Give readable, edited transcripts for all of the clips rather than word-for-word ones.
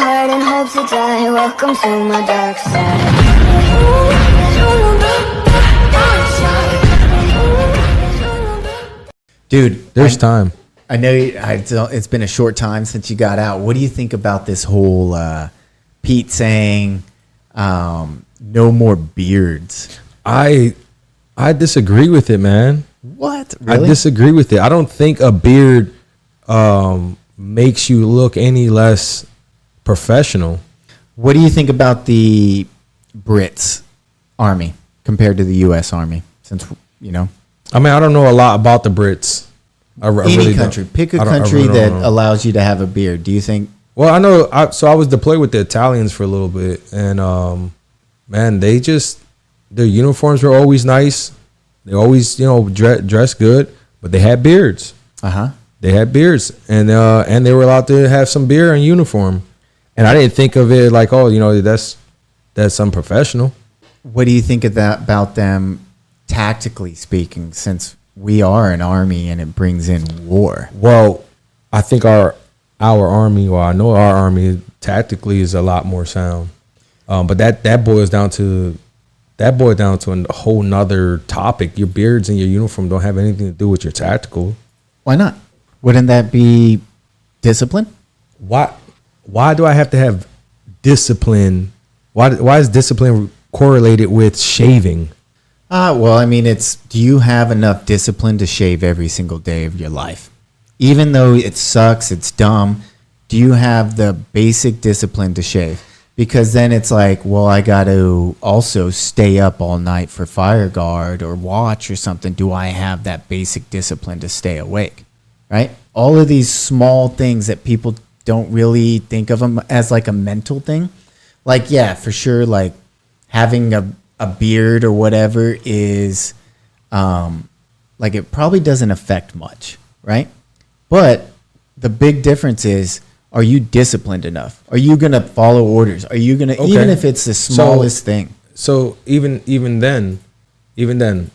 heart and hope to die. Welcome to my dark side. Dude, There's time. I know it's been a short time since you got out. What do you think about this whole Pete saying no more beards? I disagree with it, man. What? Really? I disagree with it. I don't think a beard makes you look any less professional. What do you think about the Brits Army compared to the U.S. Army? Since, you know. I mean, I don't know a lot about the Brits. I Any really country. don't. Pick a I country really that don't know. allows you to have a beard. Do you think? Well, I know. I was deployed with the Italians for a little bit, and man, their uniforms were always nice. They always, dress good, but they had beards. They had beards, and they were allowed to have some beer in uniform. And I didn't think of it like, that's unprofessional. What do you think of that about them, tactically speaking? Since we are an army and it brings in war. Well, I think our army, well, I know our army tactically is a lot more sound. But that boils down to a whole nother topic. Your beards and your uniform don't have anything to do with your tactical. Why not? Wouldn't that be discipline? Why do I have to have discipline? Why is discipline correlated with shaving? Well, I mean, do you have enough discipline to shave every single day of your life? Even though it sucks, it's dumb, do you have the basic discipline to shave? Because then it's like, well, I got to also stay up all night for fire guard or watch or something. Do I have that basic discipline to stay awake? Right? All of these small things that people don't really think of them as like a mental thing. Like, yeah, for sure, like having a beard or whatever is like it probably doesn't affect much, right? But the big difference is, are you disciplined enough? Are you going to follow orders? Are you going to, even if it's the smallest thing? So even then,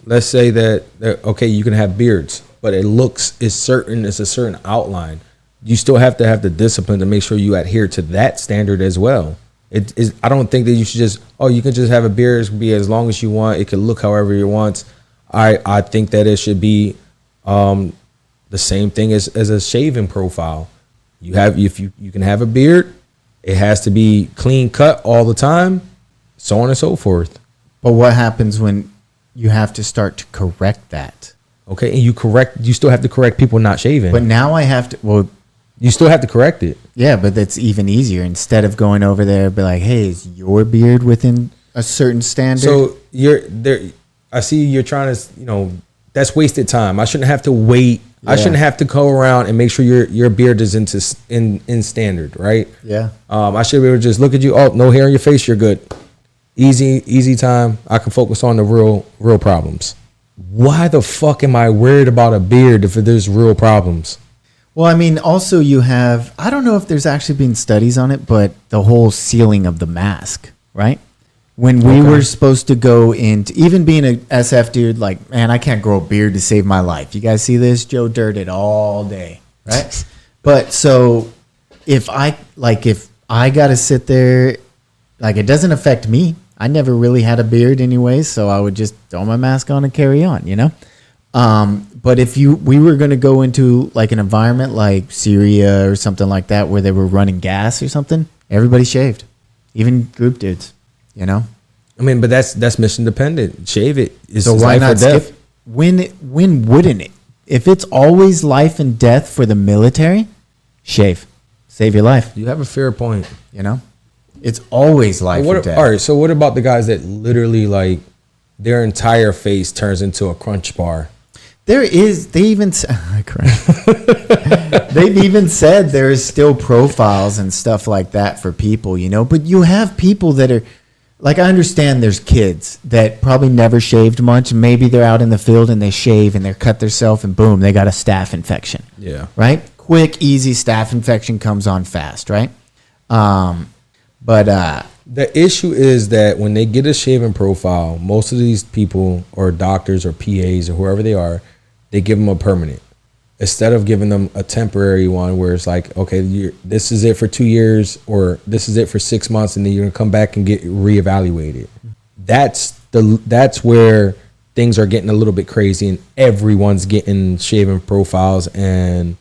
let's say that okay, you can have beards, but it's a certain outline. You still have to have the discipline to make sure you adhere to that standard as well. It is. I don't think that you should just, you can just have a beard. It can be as long as you want. It can look however you want. I think that it should be the same thing as a shaving profile. If you can have a beard, it has to be clean cut all the time, so on and so forth. But what happens when you have to start to correct that? Okay, and you still have to correct people not shaving. But now I have to, well, you still have to correct it. yeah, but that's even easier. Instead of going over there and be like, hey, is your beard within a certain standard? So you're there. I see you're trying to, that's wasted time. I shouldn't have to wait. I shouldn't have to go around and make sure your beard is in standard, right? Yeah. I should be able to just look at you. Oh, no hair on your face. You're good. Easy time. I can focus on the real problems. Why the fuck am I worried about a beard if there's real problems? Well, I mean, also you have, I don't know if there's actually been studies on it, but the whole sealing of the mask, right? When we were supposed to go into, even being a SF dude, like, man, I can't grow a beard to save my life. You guys see this? Joe Dirt it all day, right? But so if I got to sit there, like, it doesn't affect me. I never really had a beard anyway, so I would just throw my mask on and carry on, But if we were going to go into like an environment like Syria or something like that where they were running gas or something, everybody shaved, even group dudes, I mean, but that's mission dependent. Shave it. So why life not or death. skip? When wouldn't it? If it's always life and death for the military, shave, save your life. You have a fair point. It's always life or death. All right. So what about the guys that literally like their entire face turns into a crunch bar? They've even said there is still profiles and stuff like that for people, but you have people that are like, I understand there's kids that probably never shaved much. Maybe they're out in the field and they shave and they cut themselves and boom, they got a staph infection. Yeah. Right? Quick, easy staph infection comes on fast, right? But the issue is that when they get a shaving profile, most of these people or doctors or PAs or whoever they are, they give them a permanent. instead of giving them a temporary one where it's like, okay, this is it for 2 years or this is it for 6 months, and then you're gonna come back and get reevaluated. That's where things are getting a little bit crazy, and everyone's getting shaving profiles, and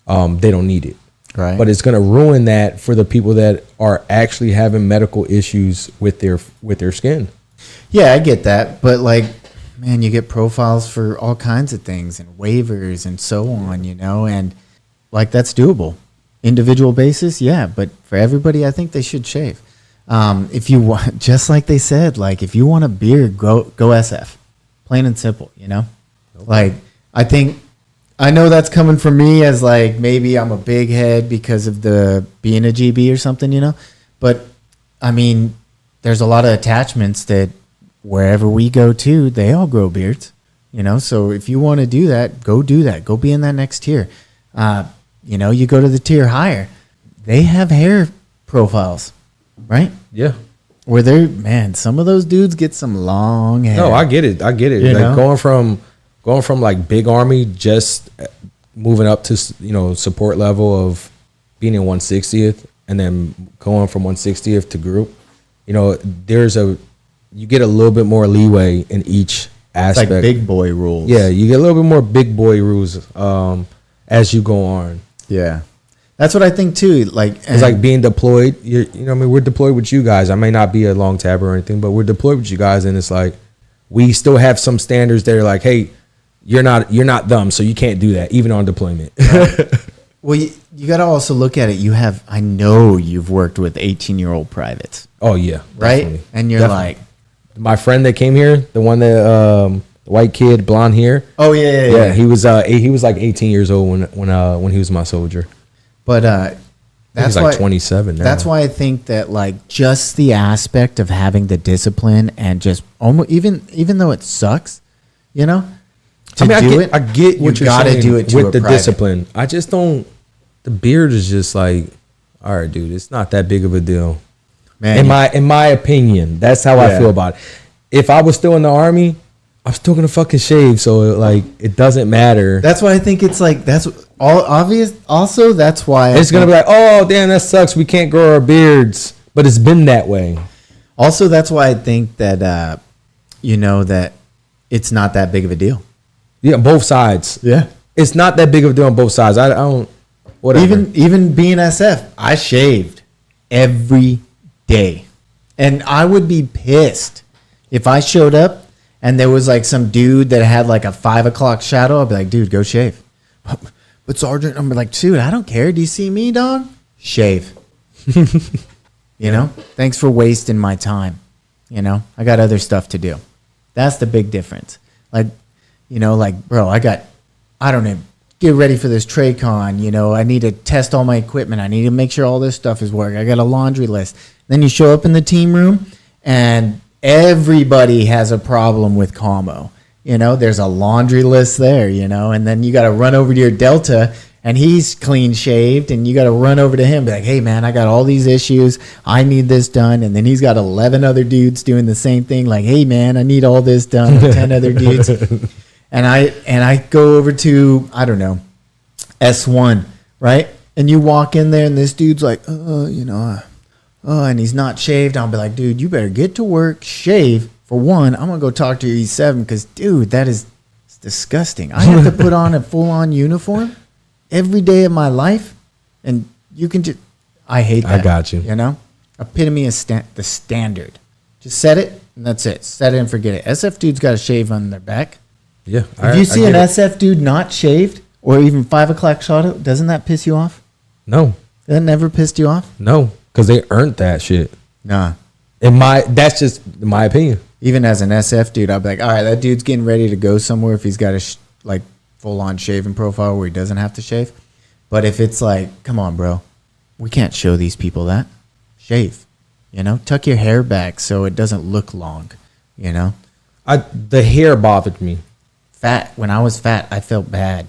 they don't need it. Right. But it's gonna ruin that for the people that are actually having medical issues with their skin. Yeah, I get that, but like, man, you get profiles for all kinds of things and waivers and so on, and like that's doable. Individual basis, yeah, but for everybody, I think they should shave. If you want, just like they said, like if you want a beard, go SF, plain and simple, Okay. Like I know that's coming from me as like maybe I'm a big head because of the being a GB or something, but I mean, there's a lot of attachments that wherever we go to, they all grow beards, so if you want to do that, go do that. Go be in that next tier. You go to the tier higher, they have hair profiles, right? Yeah. Where some of those dudes get some long hair. No, I get it. Like going from like big army, just moving up to, support level of being in 160th, and then going from 160th to group, you get a little bit more leeway in each aspect. It's like big boy rules. Yeah, you get a little bit more big boy rules as you go on. Yeah. That's what I think too. Like it's like being deployed. We're deployed with you guys. I may not be a long tabber or anything, but we're deployed with you guys, and it's like we still have some standards that are like, hey, you're not dumb, so you can't do that, even on deployment. Right? Well, you got to also look at it. I know you've worked with 18-year-old privates. Oh yeah, right. Definitely. And you're like, my friend that came here, the one that white kid, blonde hair. Oh yeah. He was like 18 years old when he was my soldier. But that's like why 27 now. That's why I think that like just the aspect of having the discipline and just almost even though it sucks, I get what you you're gotta saying do it to with a the private. discipline. I just don't. The beard is just like, all right, dude, it's not that big of a deal. Man, in my opinion, that's how I feel about it. If I was still in the army, I'm still gonna fucking shave. So like, it doesn't matter. That's why I think it's like that's all obvious. Also, that's why It's gonna be like, oh damn, that sucks. We can't grow our beards, but it's been that way. Also, that's why I think that that it's not that big of a deal. Yeah, both sides. Yeah, it's not that big of a deal on both sides. I don't. Whatever. Even being SF, I shaved every day, and I would be pissed if I showed up and there was like some dude that had like a 5 o'clock shadow. I'd be like, dude, go shave. But Sergeant, I'm like, dude, I don't care. Do you see me, dog? Shave. Thanks for wasting my time. I got other stuff to do. That's the big difference. Like, bro, I don't know, get ready for this TRACON. I need to test all my equipment. I need to make sure all this stuff is working. I got a laundry list. Then you show up in the team room and everybody has a problem with commo. There's a laundry list there, and then you got to run over to your Delta and he's clean shaved and you got to run over to him and be like, hey man, I got all these issues. I need this done. And then he's got 11 other dudes doing the same thing. Like, hey man, I need all this done with 10 other dudes. And I go over to, I don't know, S1, right? And you walk in there and this dude's like, and he's not shaved. I'll be like, dude, you better get to work, shave. For one, I'm going to go talk to your E7 because, dude, it's disgusting. I have to put on a full-on uniform every day of my life, and you can just, I hate that. I got you. Epitome of the standard. Just set it, and that's it. Set it and forget it. SF dudes got to shave on their back. Yeah. If you see an SF dude not shaved or even 5 o'clock shadow, doesn't that piss you off? No. That never pissed you off? No, because they earned that shit. Nah. That's just my opinion. Even as an SF dude, I'd be like, all right, that dude's getting ready to go somewhere if he's got a full-on shaving profile where he doesn't have to shave. But if it's like, come on, bro, we can't show these people that. Shave. Tuck your hair back so it doesn't look long, The hair bothered me. Fat. When I was fat, I felt bad,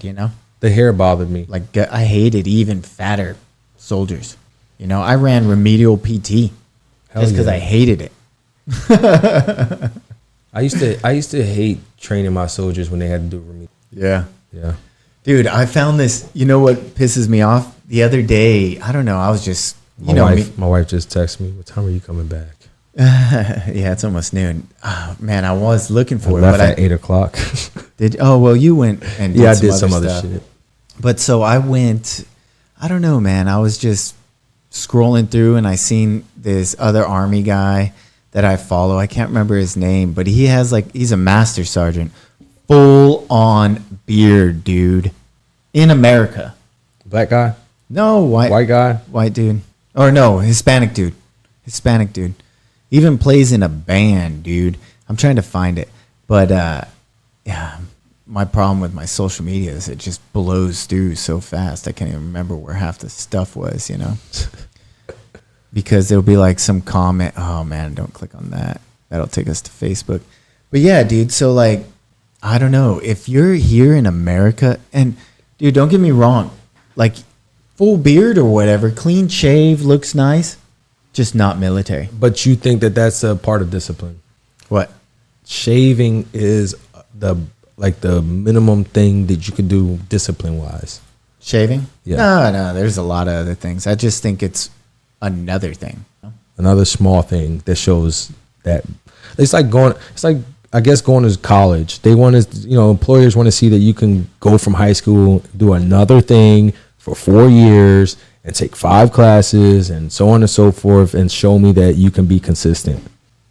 The hair bothered me. Like, I hated even fatter soldiers. I ran remedial PT just because I hated it. I used to hate training my soldiers when they had to do remedial. Yeah. Yeah. Dude, I found this. You know what pisses me off? The other day, I don't know. I was just, My wife just texted me. What time are you coming back? Yeah, it's almost noon. Oh, man, I was looking for it, Left but at 8 o'clock. well, you went and did I some did some other stuff. shit. But so I went. I don't know, man. I was just scrolling through, and I seen this other Army guy that I follow. I can't remember his name, but he's a master sergeant, full on beard, dude, in America. Black guy? No, White guy? white dude, or no, Hispanic dude. Even plays in a band, dude. I'm trying to find it, but yeah. My problem with my social media is it just blows through so fast. I can't even remember where half the stuff was, because there'll be like some comment. Oh man, don't click on that. That'll take us to Facebook. But yeah, dude. So like, I don't know if you're here in America, and dude, don't get me wrong, like full beard or whatever, clean shave, looks nice, just not military. But you think that that's a part of discipline? What? Shaving is the minimum thing that you could do discipline wise. Shaving? Yeah. No, there's a lot of other things. I just think it's another thing. Another small thing that shows that it's like I guess going to college. They want to, employers want to see that you can go from high school, do another thing for 4 years and take 5 classes and so on and so forth and show me that you can be consistent.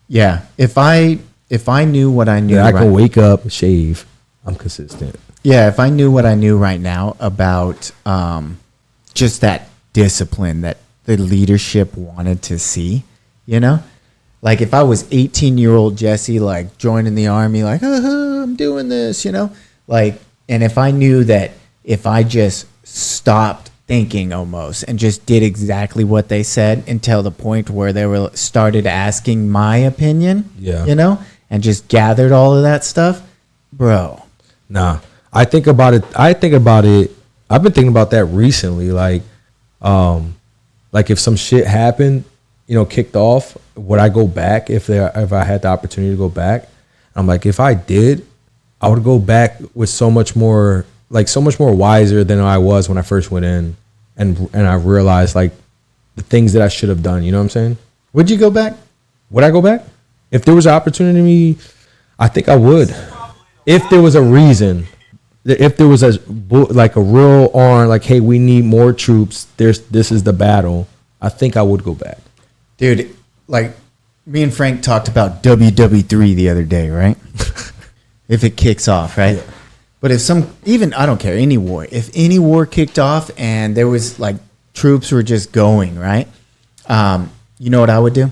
Yeah. If I knew what I knew, I can wake up, shave, I'm consistent. Yeah, if I knew what I knew right now about just that discipline that the leadership wanted to see, like if I was 18-year-old Jesse, like joining the Army, like, I'm doing this, like, and if I knew that if I just stopped thinking almost and just did exactly what they said until the point where they were started asking my opinion, and just gathered all of that stuff, bro. Nah, I think about it. I've been thinking about that recently. Like if some shit happened, kicked off, would I go back if I had the opportunity to go back? I'm like, if I did, I would go back with so much more wiser than I was when I first went in, and I realized like the things that I should have done. You know what I'm saying? Would you go back? Would I go back? If there was an opportunity, I think I would. If there was a reason, if there was a real arm, like, hey, we need more troops. This is the battle. I think I would go back. Dude, like me and Frank talked about WW3 the other day, right? If it kicks off, right? Yeah. But if I don't care, any war. If any war kicked off and there was like troops were just going, right? You know what I would do?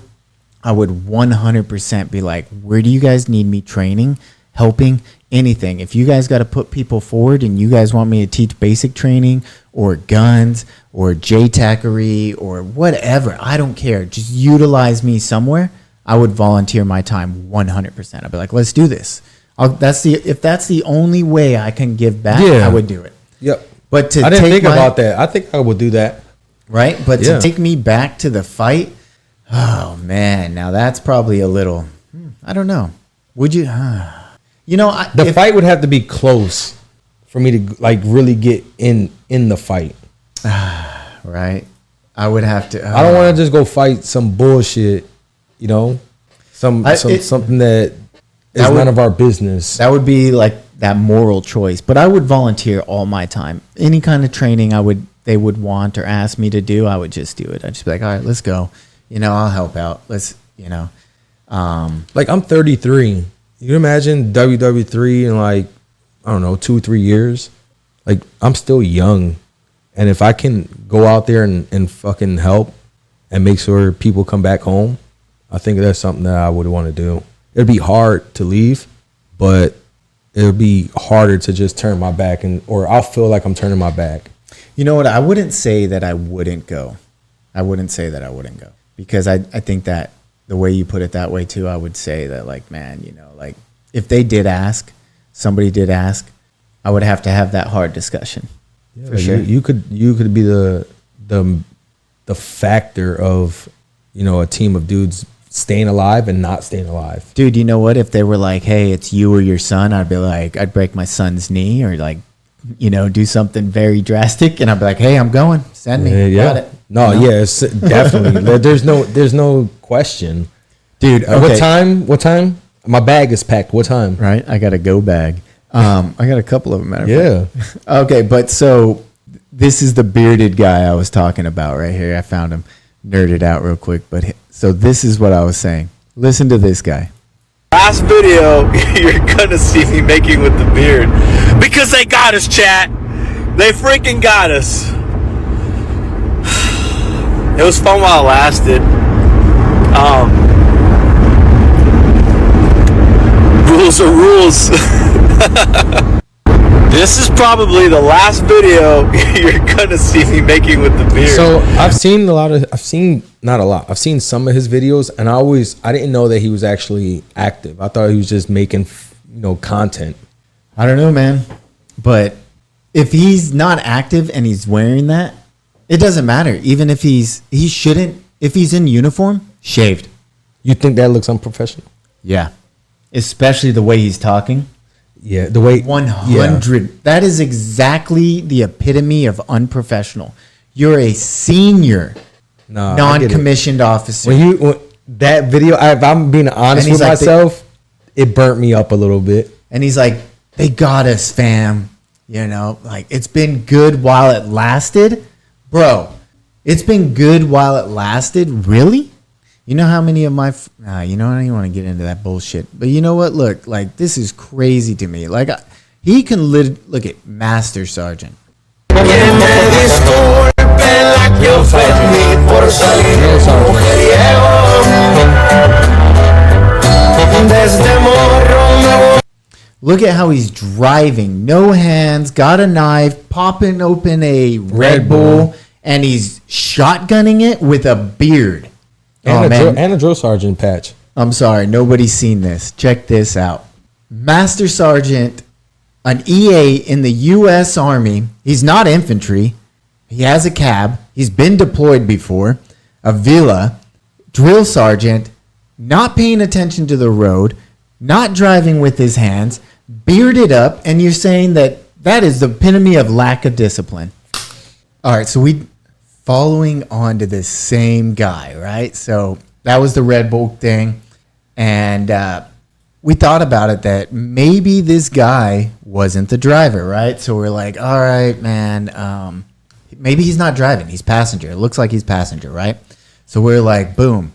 I would 100% be like, where do you guys need me training, helping, anything? If you guys got to put people forward and you guys want me to teach basic training or guns or JTACery or whatever, I don't care. Just utilize me somewhere. I would volunteer my time 100%. I'd be like, let's do this. If that's the only way I can give back, I would do it. Yep. But I didn't think about that. I think I would do that. Right? But to take me back to the fight, oh, man. Now, that's probably a little, I don't know. Would you? The fight would have to be close for me to, like, really get in the fight. Right? I would have to. I don't want to just go fight some bullshit, something that is none of our business. That would be, like, that moral choice. But I would volunteer all my time. Any kind of training they would want or ask me to do, I would just do it. I'd just be like, all right, let's go. I'll help out. Let's, like, I'm 33. You can imagine WW3 in, like, I don't know, 2-3 years. Like, I'm still young. And if I can go out there and fucking help and make sure people come back home, I think that's something that I would want to do. It'd be hard to leave, but it would be harder to just turn my back or I'll feel like I'm turning my back. You know what? I wouldn't say that I wouldn't go. Because I think that the way you put it that way too, I would say that, like, man, like if they did ask, somebody did ask, I would have to have that hard discussion. Yeah, for sure. You could be the factor of, a team of dudes staying alive and not staying alive. Dude, you know what? If they were like, hey, it's you or your son, I'd be like, I'd break my son's knee or like do something very drastic, and I'd be like, hey, I'm going. Send me. Got it. No, it's definitely. There's no question. Dude, okay. What time? My bag is packed. What time? Right? I got a go bag. I got a couple of them. Yeah. Okay, but so this is the bearded guy I was talking about right here. I found him, nerded out real quick. But so this is what I was saying. Listen to this guy. Last video, you're gonna see me making with the beard because they got us, chat. They freaking got us. It was fun while it lasted. Rules are rules. This is probably the last video you're gonna see me making with the beard. So I've seen not a lot. I've seen some of his videos, and I didn't know that he was actually active. I thought he was just making, content. I don't know, man. But if he's not active and he's wearing that, it doesn't matter. Even if if he's in uniform, shaved. You think that looks unprofessional? Yeah. Especially the way he's talking. Yeah, the way 100. Yeah. That is exactly the epitome of unprofessional. You're a senior non-commissioned officer. When that video, if I'm being honest with myself, it burnt me up a little bit. And he's like, they got us, fam. It's been good while it lasted. Bro, it's been good while it lasted? Really? You know how many of my... I don't even want to get into that bullshit. But you know what? Look, this is crazy to me. He can look at Master Sergeant. Look at how he's driving. No hands, got a knife, popping open a Red Bull, and he's shotgunning it with a beard. And a drill sergeant patch. I'm sorry, nobody's seen this. Check this out. Master Sergeant, an EA in the U.S. Army. He's not infantry. He has a cab. He's been deployed before. A villa. Drill sergeant. Not paying attention to the road. Not driving with his hands. Bearded up. And you're saying that is the epitome of lack of discipline. All right, so following on to this same guy, right? So that was the Red Bull thing. And we thought about it that maybe this guy wasn't the driver, right? So we're like, all right, man, maybe he's not driving. He's passenger. It looks like he's passenger, right? So we're like, boom,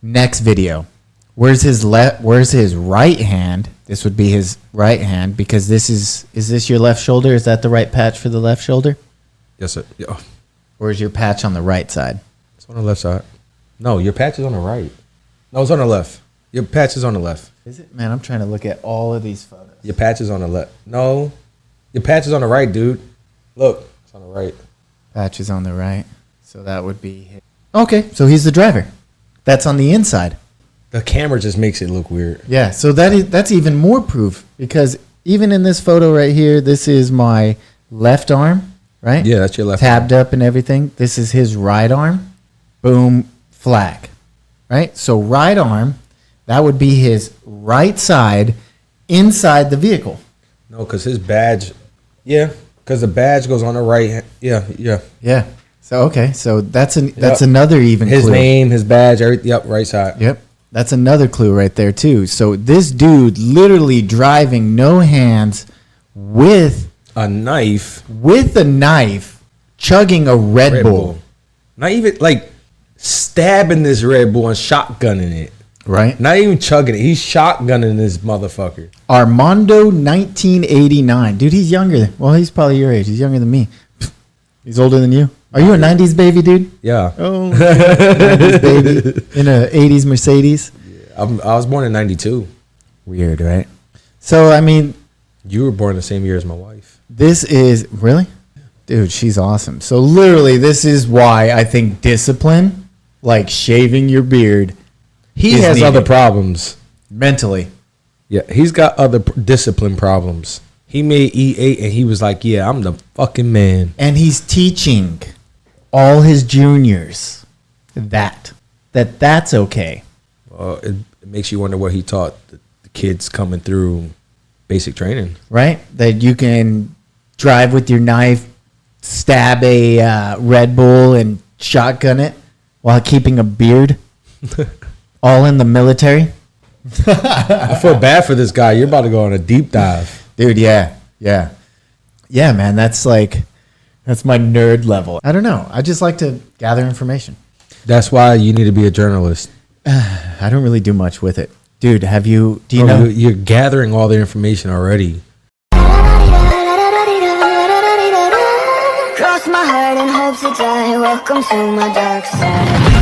next video. Where's his right hand? This would be his right hand because is this your left shoulder? Is that the right patch for the left shoulder? Yes, sir. Yeah. Or is your patch on the right side? It's on the left side. No, your patch is on the right. No, it's on the left. Your patch is on the left. Is it? Man, I'm trying to look at all of these photos. Your patch is on the left. No, your patch is on the right, dude. Look, it's on the right. Patch is on the right. So that would be his. Okay, so he's the driver. That's on the inside. The camera just makes it look weird. Yeah, so that's even more proof because even in this photo right here, this is my left arm. Right? Yeah, that's your left tabbed up and everything. This is his right arm. Boom, flag. Right? So right arm, that would be his right side inside the vehicle. No, because his badge, because the badge goes on the right. Yeah. So, okay. So that's another even his clue. His name, his badge, right side. Yep. That's another clue right there, too. So this dude literally driving no hands with... a knife, chugging a Red Bull. Not even stabbing this Red Bull and shotgunning it. Right? Not even chugging it. He's shotgunning this motherfucker. Armando 1989. Dude, he's younger. Well, he's probably your age. He's younger than me. He's older than you. Are you a 90s baby, dude? Yeah. Oh, 90s baby. In a 80s Mercedes? Yeah, I was born in 92. Weird, right? So, I mean... You were born the same year as my wife. This is... Really? Dude, she's awesome. So, literally, this is why I think discipline, like shaving your beard... He has other problems. Mentally. Yeah, he's got other discipline problems. He made E8 and he was like, yeah, I'm the fucking man. And he's teaching all his juniors that's okay. It makes you wonder what he taught the kids coming through basic training. Right? That you can drive with your knife, stab a Red Bull, and shotgun it while keeping a beard, all in the military. I feel bad for this guy. You're about to go on a deep dive. Dude, yeah, man. That's my nerd level. I don't know. I just like to gather information. That's why you need to be a journalist. I don't really do much with it. Dude, do you know? You're gathering all the information already. Cross my heart and hope to die. Welcome to my dark side.